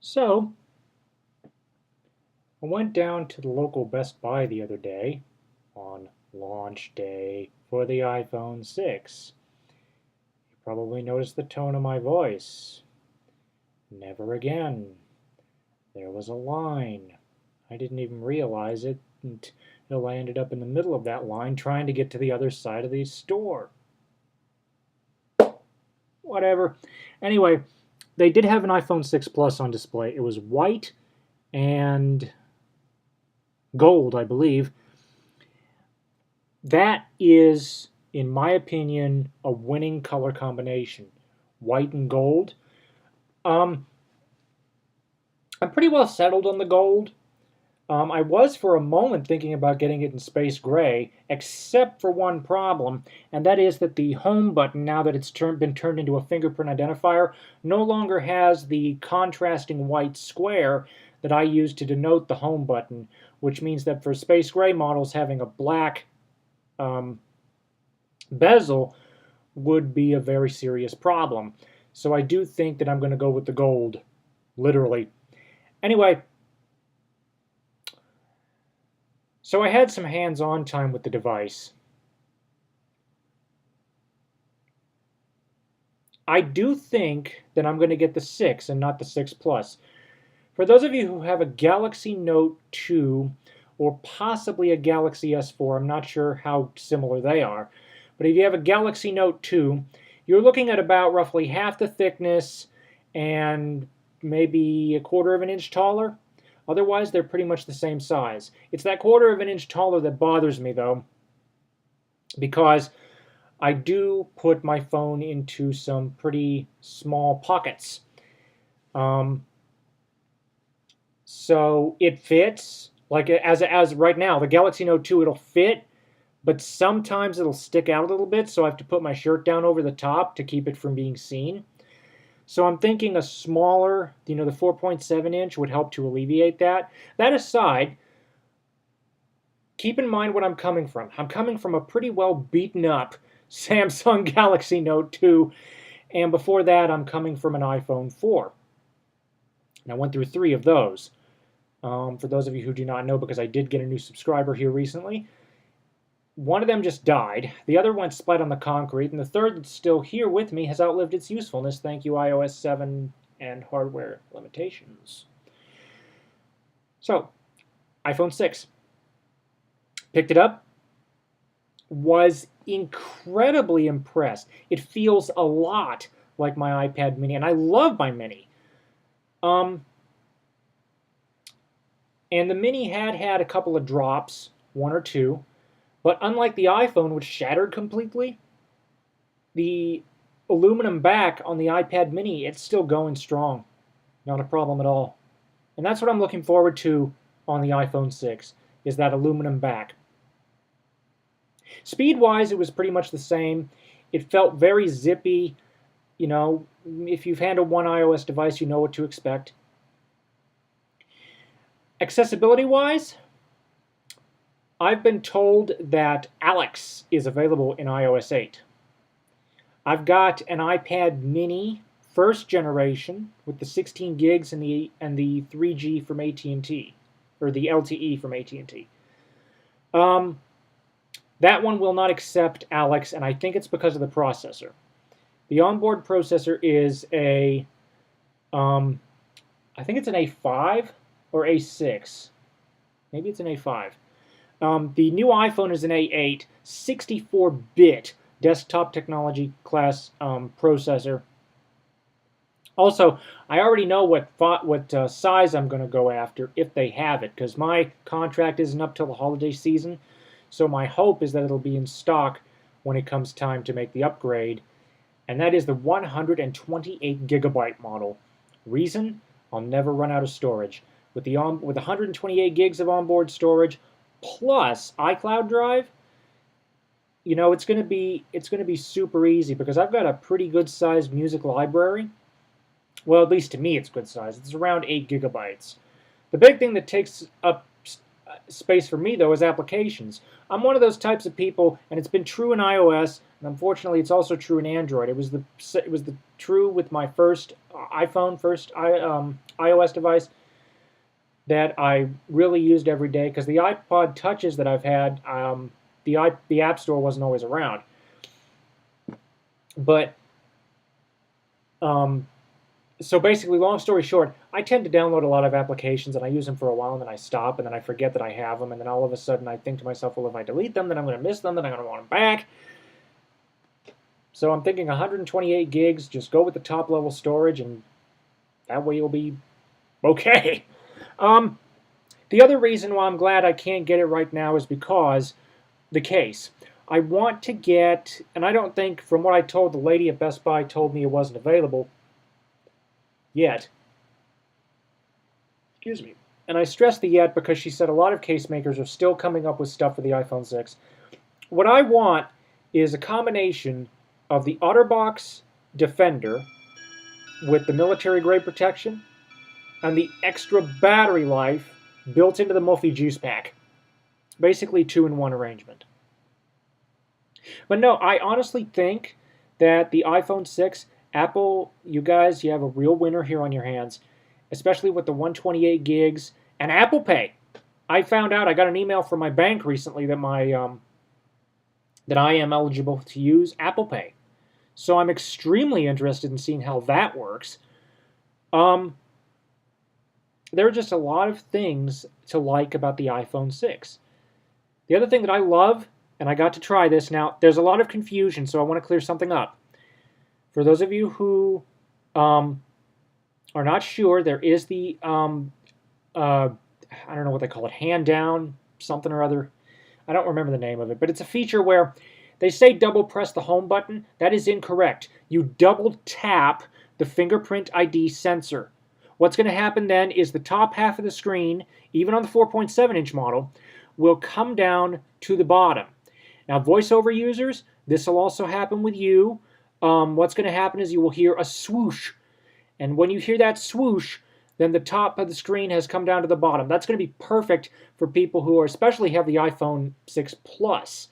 So, I went down to the local Best Buy the other day on launch day for the iPhone 6. You probably noticed the tone of my voice. Never again. There was a line. I didn't even realize it until I ended up in the middle of that line trying to get to the other side of the store. Whatever. Anyway, they did have an iPhone 6 Plus on display. It was white and gold, I believe. That is, in my opinion, a winning color combination. White and gold. Um, I'm pretty well settled on the gold. I was for a moment thinking about getting it in space gray, except for one problem, and that is that the home button, now that it's been turned into a fingerprint identifier, no longer has the contrasting white square that I use to denote the home button, which means that for space gray models, having a black bezel would be a very serious problem. So I do think that I'm going to go with the gold, literally. Anyway, so I had some hands-on time with the device. I do think that I'm going to get the 6 and not the 6 Plus. For those of you who have a Galaxy Note 2 or possibly a Galaxy S4, I'm not sure how similar they are, but if you have a Galaxy Note 2, you're looking at about roughly half the thickness and maybe a quarter of an inch taller. Otherwise, they're pretty much the same size. It's that quarter of an inch taller that bothers me, though, because I do put my phone into some pretty small pockets. So it fits, like as right now, the Galaxy Note 2, it'll fit, but sometimes it'll stick out a little bit, so I have to put my shirt down over the top to keep it from being seen. So I'm thinking a smaller, the 4.7 inch would help to alleviate that. That aside, keep in mind what I'm coming from. I'm coming from a pretty well beaten up Samsung Galaxy Note 2, and before that I'm coming from an iPhone 4. And I went through 3 of those. For those of you who do not know, because I did get a new subscriber here recently, one of them just died, the other went split on the concrete, and the third that's still here with me has outlived its usefulness, thank you iOS 7 and hardware limitations. So, iPhone 6. Picked it up, was incredibly impressed. It feels a lot like my iPad mini, and I love my mini. And the mini had a couple of drops, 1 or 2, but unlike the iPhone, which shattered completely, the aluminum back on the iPad mini, it's still going strong. Not a problem at all. And that's what I'm looking forward to on the iPhone 6, is that aluminum back. Speed-wise, it was pretty much the same. It felt very zippy. If you've handled one iOS device, you know what to expect. Accessibility-wise, I've been told that Alex is available in iOS 8. I've got an iPad mini first generation with the 16 gigs and the 3G from AT&T, or the LTE from AT&T. That one will not accept Alex, and I think it's because of the processor. The onboard processor is I think it's an A5 or A6. Maybe it's an A5. The new iPhone is an A8, 64-bit desktop technology class processor. Also, I already know what size I'm going to go after if they have it, because my contract isn't up till the holiday season. So my hope is that it'll be in stock when it comes time to make the upgrade, and that is the 128 gigabyte model. Reason? I'll never run out of storage. With 128 gigs of onboard storage plus iCloud drive, it's going to be super easy because I've got a pretty good sized music library. Well, at least to me it's good size. It's around 8 gigabytes. The big thing that takes up space for me, though, is applications. I'm one of those types of people, and it's been true in iOS, And unfortunately, it's also true in Android. It was the true with my first iPhone, iOS device that I really used every day because the iPod touches that I've had, the App Store wasn't always around. But um, so basically, long story short, I tend to download a lot of applications and I use them for a while and then I stop and then I forget that I have them and then all of a sudden I think to myself, well, if I delete them, then I'm going to miss them, then I'm going to want them back. So I'm thinking 128 gigs, just go with the top level storage and that way you'll be okay. Um, the other reason why I'm glad I can't get it right now is because the case. I want to get, and I don't think, from what I told the lady at Best Buy told me it wasn't available yet. Excuse me. And I stress the yet because she said a lot of case makers are still coming up with stuff for the iPhone 6. What I want is a combination of the OtterBox Defender with the military grade protection and the extra battery life built into the Mophie juice pack. Basically 2-in-1 arrangement. But no, I honestly think that the iPhone 6, Apple, you guys, you have a real winner here on your hands, especially with the 128 gigs and Apple Pay. I found out, I got an email from my bank recently that that I am eligible to use Apple Pay. So I'm extremely interested in seeing how that works. There are just a lot of things to like about the iPhone 6. The other thing that I love, and I got to try this now, there's a lot of confusion, so I want to clear something up. For those of you who are not sure, there is the, I don't know what they call it, hand down, something or other. I don't remember the name of it, but it's a feature where they say double press the home button. That is incorrect. You double tap the fingerprint ID sensor. What's going to happen then is the top half of the screen, even on the 4.7-inch model, will come down to the bottom. Now, voiceover users, this will also happen with you. What's going to happen is you will hear a swoosh. And when you hear that swoosh, then the top of the screen has come down to the bottom. That's going to be perfect for people who are especially have the iPhone 6 Plus.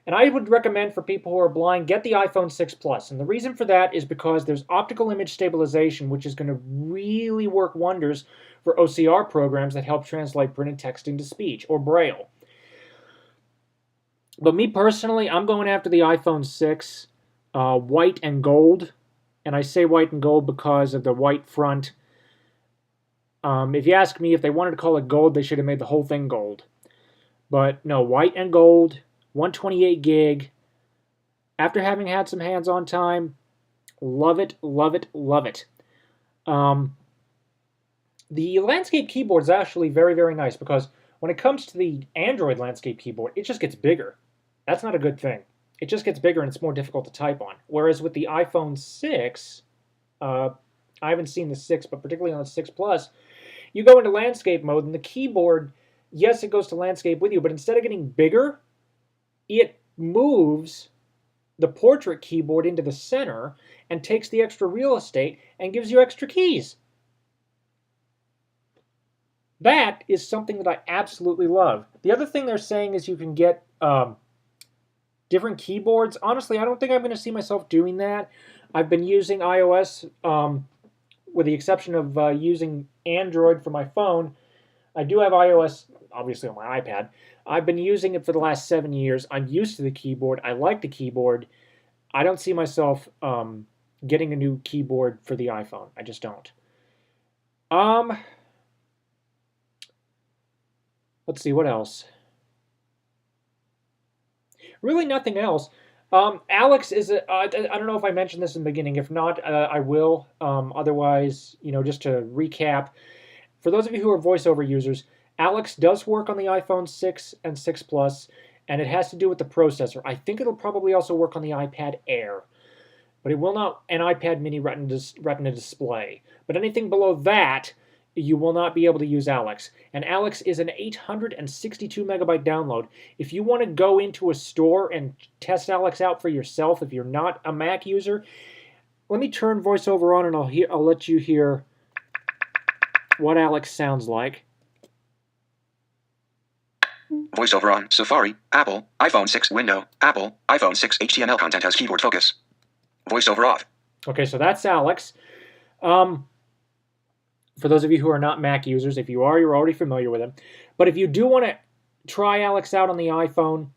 And I would recommend for people who are blind, get the iPhone 6 Plus. And the reason for that is because there's optical image stabilization, which is going to really work wonders for OCR programs that help translate printed text into speech or Braille. But me personally, I'm going after the iPhone 6 white and gold. And I say white and gold because of the white front. If you ask me if they wanted to call it gold, they should have made the whole thing gold. But no, white and gold, 128 gig. After having had some hands-on time, love it, love it, love it. The landscape keyboard is actually very, very nice because when it comes to the Android landscape keyboard, it just gets bigger. That's not a good thing. It just gets bigger and it's more difficult to type on. Whereas with the iPhone 6, I haven't seen the 6, but particularly on the 6 Plus, you go into landscape mode and the keyboard, yes, it goes to landscape with you, but instead of getting bigger, it moves the portrait keyboard into the center and takes the extra real estate and gives you extra keys. That is something that I absolutely love. The other thing they're saying is you can get different keyboards. Honestly, I don't think I'm going to see myself doing that. I've been using iOS, with the exception of using Android for my phone. I do have iOS, obviously, on my iPad. I've been using it for the last 7 years. I'm used to the keyboard. I like the keyboard. I don't see myself getting a new keyboard for the iPhone. I just don't. Let's see, what else? Really nothing else. Alex is I don't know if I mentioned this in the beginning. If not, I will. Otherwise, just to recap, for those of you who are voiceover users, Alex does work on the iPhone 6 and 6 Plus, and it has to do with the processor. I think it'll probably also work on the iPad Air, but it will not an iPad Mini Retina display. But anything below that, you will not be able to use Alex. And Alex is an 862 megabyte download. If you want to go into a store and test Alex out for yourself, if you're not a Mac user, let me turn VoiceOver on and I'll let you hear what Alex sounds like. Voiceover on. Safari. Apple. iPhone 6 window. Apple. iPhone 6 HTML content has keyboard focus. Voiceover off. Okay, so that's Alex. For those of you who are not Mac users, if you are, you're already familiar with him. But if you do want to try Alex out on the iPhone,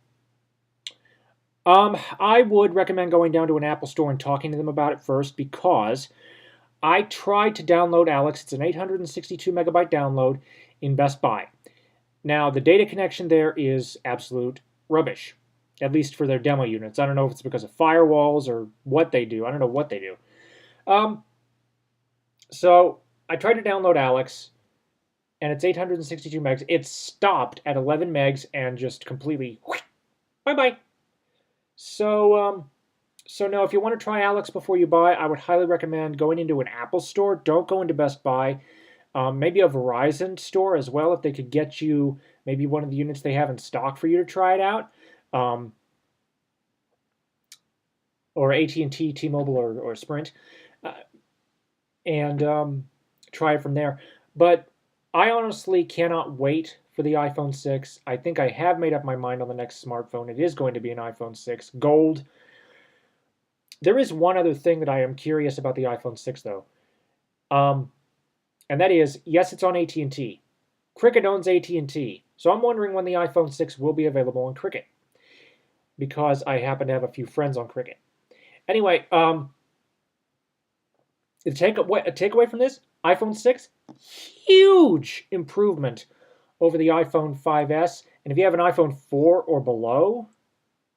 I would recommend going down to an Apple store and talking to them about it first, because I tried to download Alex. It's an 862 megabyte download in Best Buy. Now, the data connection there is absolute rubbish, at least for their demo units. I don't know if it's because of firewalls or what they do. I don't know what they do. So I tried to download Alex, and it's 862 megs. It stopped at 11 megs and just completely bye-bye. So no, if you want to try Alex before you buy, I would highly recommend going into an Apple store. Don't go into Best Buy. Maybe a Verizon store as well, if they could get you maybe one of the units they have in stock for you to try it out. Or AT&T, T-Mobile, or Sprint. And try it from there. But I honestly cannot wait for the iPhone 6. I think I have made up my mind on the next smartphone. It is going to be an iPhone 6 Gold. There is one other thing that I am curious about the iPhone 6, though. And that is, yes, it's on AT&T. Cricket owns AT&T. So I'm wondering when the iPhone 6 will be available on Cricket, because I happen to have a few friends on Cricket. Anyway, the takeaway from this, iPhone 6, huge improvement over the iPhone 5S. And if you have an iPhone 4 or below,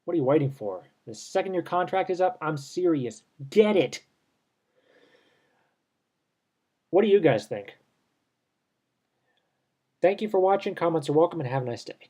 what are you waiting for? The second your contract is up, I'm serious. Get it. What do you guys think? Thank you for watching. Comments are welcome, and have a nice day.